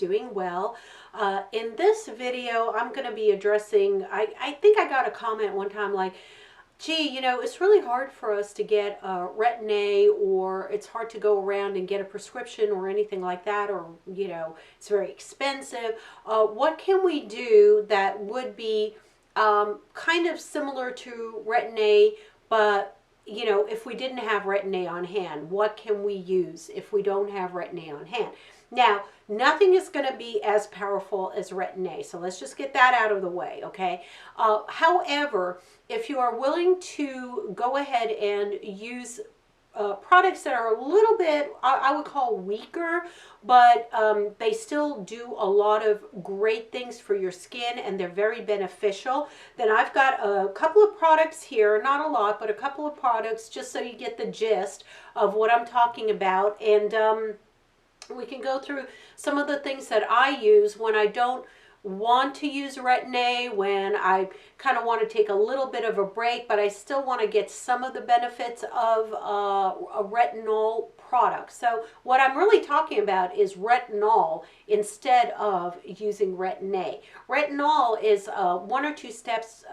doing well. In this video, I'm going to be addressing, I think I got a comment one time like, gee, you know, it's really hard for us to get Retin-A, or it's hard to go around and get a prescription or anything like that, or, you know, it's very expensive. What can we do that would be kind of similar to Retin-A, but, you know, if we didn't have Retin-A on hand, what can we use if we don't have Retin-A on hand? Now, nothing is going to be as powerful as Retin-A, so let's just get that out of the way, okay? However, if you are willing to go ahead and use products that are a little bit, I would call weaker, but they still do a lot of great things for your skin and they're very beneficial, then I've got a couple of products here, not a lot, but a couple of products just so you get the gist of what I'm talking about. And we can go through some of the things that I use when I don't want to use Retin-A, when I kind of want to take a little bit of a break, but I still want to get some of the benefits of a retinol product. So what I'm really talking about is retinol instead of using Retin-A. Retinol is one or two steps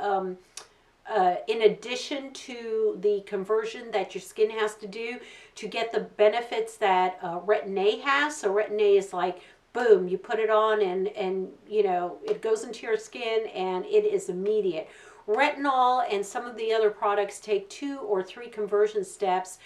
in addition to the conversion that your skin has to do to get the benefits that Retin-A has. So Retin-A is like, boom, you put it on and you know, it goes into your skin and it is immediate. Retinol and some of the other products take 2 or 3 conversion steps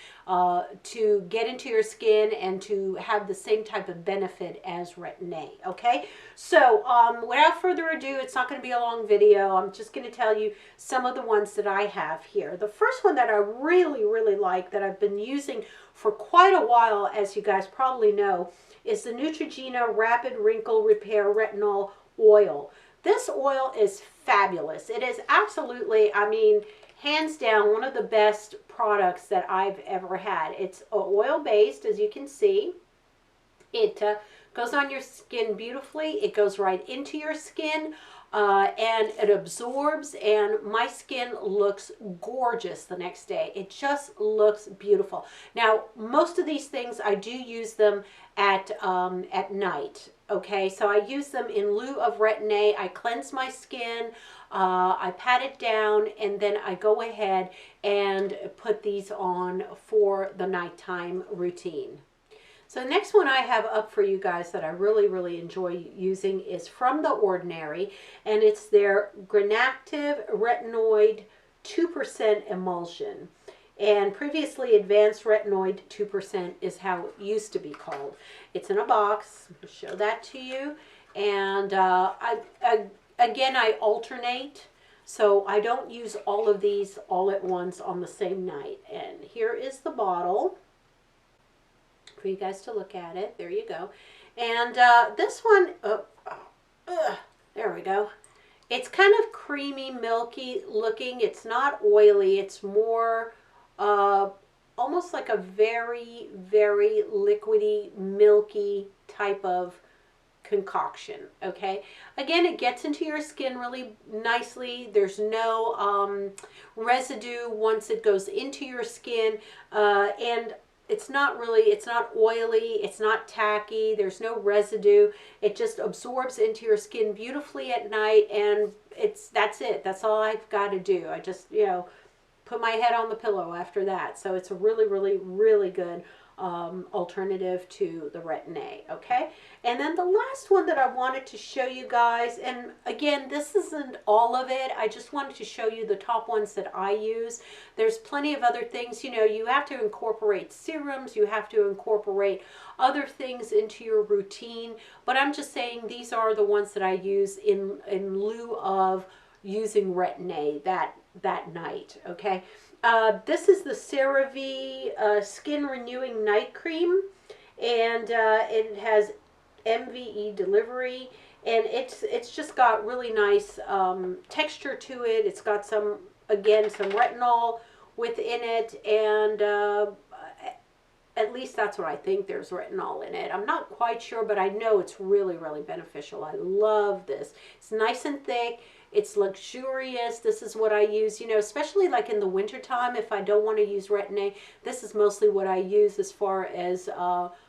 to get into your skin and to have the same type of benefit as Retin-A, okay? So without further ado, it's not going to be a long video. I'm just going to tell you some of the ones that I have here. The first one that I really, really like, that I've been using for quite a while, as you guys probably know, is the Neutrogena Rapid Wrinkle Repair Retinol Oil. This oil is fabulous. It is absolutely, I mean, hands down, one of the best products that I've ever had. It's oil-based, as you can see. It goes on your skin beautifully. It goes right into your skin. And it absorbs, and my skin looks gorgeous the next day. It just looks beautiful. Now, most of these things, I do use them at night, okay? So I use them in lieu of Retin-A. I cleanse my skin, I pat it down, and then I go ahead and put these on for the nighttime routine. So the next one I have up for you guys that I really, really enjoy using is from The Ordinary, and it's their Granactive Retinoid 2% Emulsion. And previously Advanced Retinoid 2% is how it used to be called. It's in a box. I'll show that to you. And again, I alternate. So I don't use all of these all at once on the same night. And here is the bottle for you guys to look at it. There you go. And this one, there we go. It's kind of creamy, milky looking. It's not oily. It's more almost like a very, very liquidy, milky type of concoction, okay? Again, it gets into your skin really nicely. There's no residue once it goes into your skin, and it's not really, it's not oily, it's not tacky, there's no residue. It just absorbs into your skin beautifully at night, and that's it. That's all I've got to do. I just, you know, put my head on the pillow after that. So it's a really, really, really good alternative to the Retin-A, okay? And then the last one that I wanted to show you guys, and again, this isn't all of it. I just wanted to show you the top ones that I use. There's plenty of other things. You know, you have to incorporate serums, you have to incorporate other things into your routine, but I'm just saying these are the ones that I use in lieu of using Retin-A that night, okay? This is the Sara V Skin Renewing Night Cream, and it has MVE delivery, and it's just got really nice texture to it. It's got some, again, some retinol within it, and at least that's what I think. There's retinol in it. I'm not quite sure, but I know it's really, really beneficial. I love this. It's nice and thick. It's luxurious. This is what I use, you know, especially like in the wintertime if I don't want to use Retin-A. This is mostly what I use as far as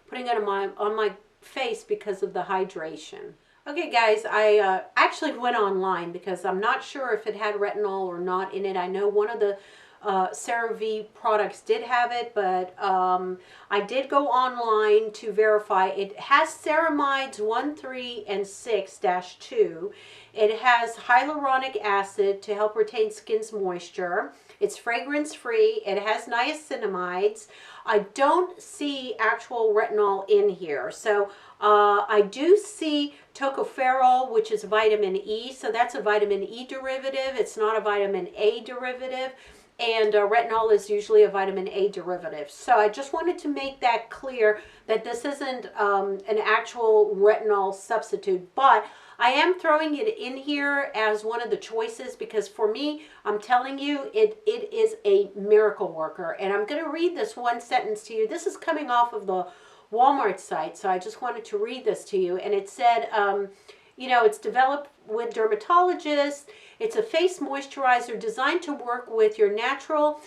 putting it on my face because of the hydration. Okay guys, I actually went online because I'm not sure if it had retinol or not in it. I know one of the Sara V products did have it, but I did go online to verify. It has ceramides 1, 3, and 6-2. It has hyaluronic acid to help retain skin's moisture. It's fragrance free. It has niacinamides. I don't see actual retinol in here. So I do see tocopherol, which is vitamin E. So that's a vitamin E derivative. It's not a vitamin A derivative. And retinol is usually a vitamin A derivative. So I just wanted to make that clear that this isn't an actual retinol substitute. But I am throwing it in here as one of the choices because for me, I'm telling you, it is a miracle worker. And I'm going to read this one sentence to you. This is coming off of the Walmart site, so I just wanted to read this to you. And it said, you know, it's developed with dermatologists. It's a face moisturizer designed to work with your natural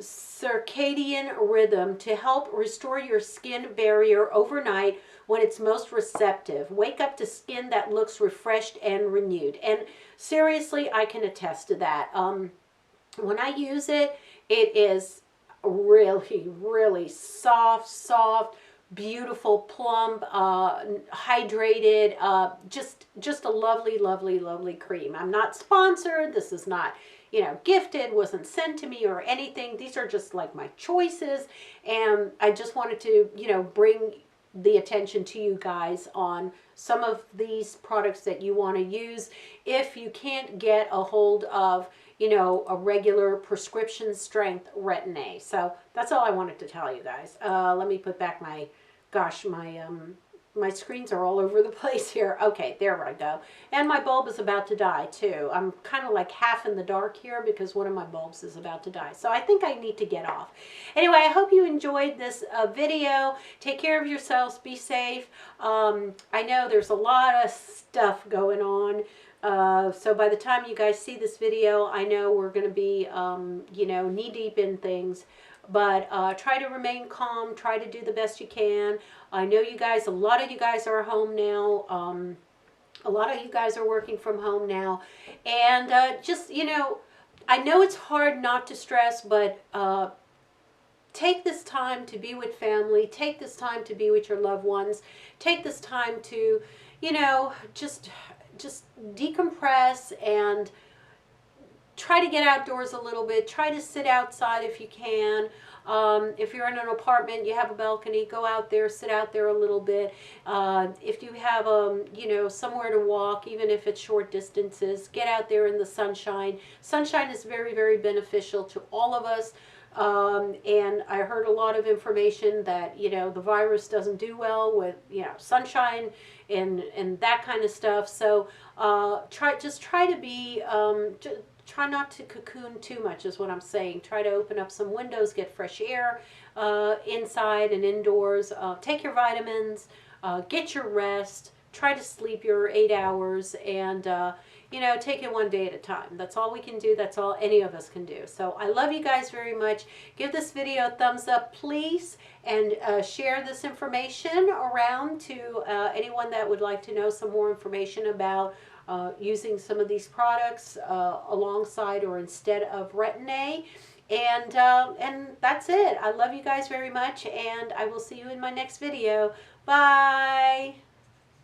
circadian rhythm to help restore your skin barrier overnight when it's most receptive. Wake up to skin that looks refreshed and renewed. And seriously, I can attest to that. When I use it, it is really, really soft, beautiful, plump, hydrated, just a lovely cream. I'm not sponsored. This is not, you know, gifted, wasn't sent to me or anything. These are just like my choices, and I just wanted to, you know, bring the attention to you guys on some of these products that you want to use if you can't get a hold of, you know, a regular prescription strength Retin-A. So that's all I wanted to tell you guys. Let me put back my, gosh, my screens are all over the place here. Okay, there I go. And my bulb is about to die too. I'm kind of like half in the dark here because one of my bulbs is about to die. So I think I need to get off. Anyway, I hope you enjoyed this video. Take care of yourselves. Be safe. I know there's a lot of stuff going on. So by the time you guys see this video, I know we're going to be, you know, knee deep in things. But try to remain calm. Try to do the best you can. I know you guys, a lot of you guys are home now. A lot of you guys are working from home now. And just, you know, I know it's hard not to stress, but take this time to be with family. Take this time to be with your loved ones. Take this time to, you know, just decompress and try to get outdoors a little bit. Try to sit outside if you can. If you're in an apartment, you have a balcony, go out there, sit out there a little bit. If you have, you know, somewhere to walk, even if it's short distances, get out there in the sunshine. Sunshine is very, very beneficial to all of us. And I heard a lot of information that, you know, the virus doesn't do well with, you know, sunshine and that kind of stuff. So try to be, try not to cocoon too much is what I'm saying. Try to open up some windows, get fresh air inside and indoors. Take your vitamins, get your rest, try to sleep your 8 hours, and you know, take it one day at a time. That's all we can do. That's all any of us can do. So I love you guys very much. Give this video a thumbs up, please, and share this information around to anyone that would like to know some more information about using some of these products alongside or instead of Retin-A. And that's it. I love you guys very much, and I will see you in my next video. Bye!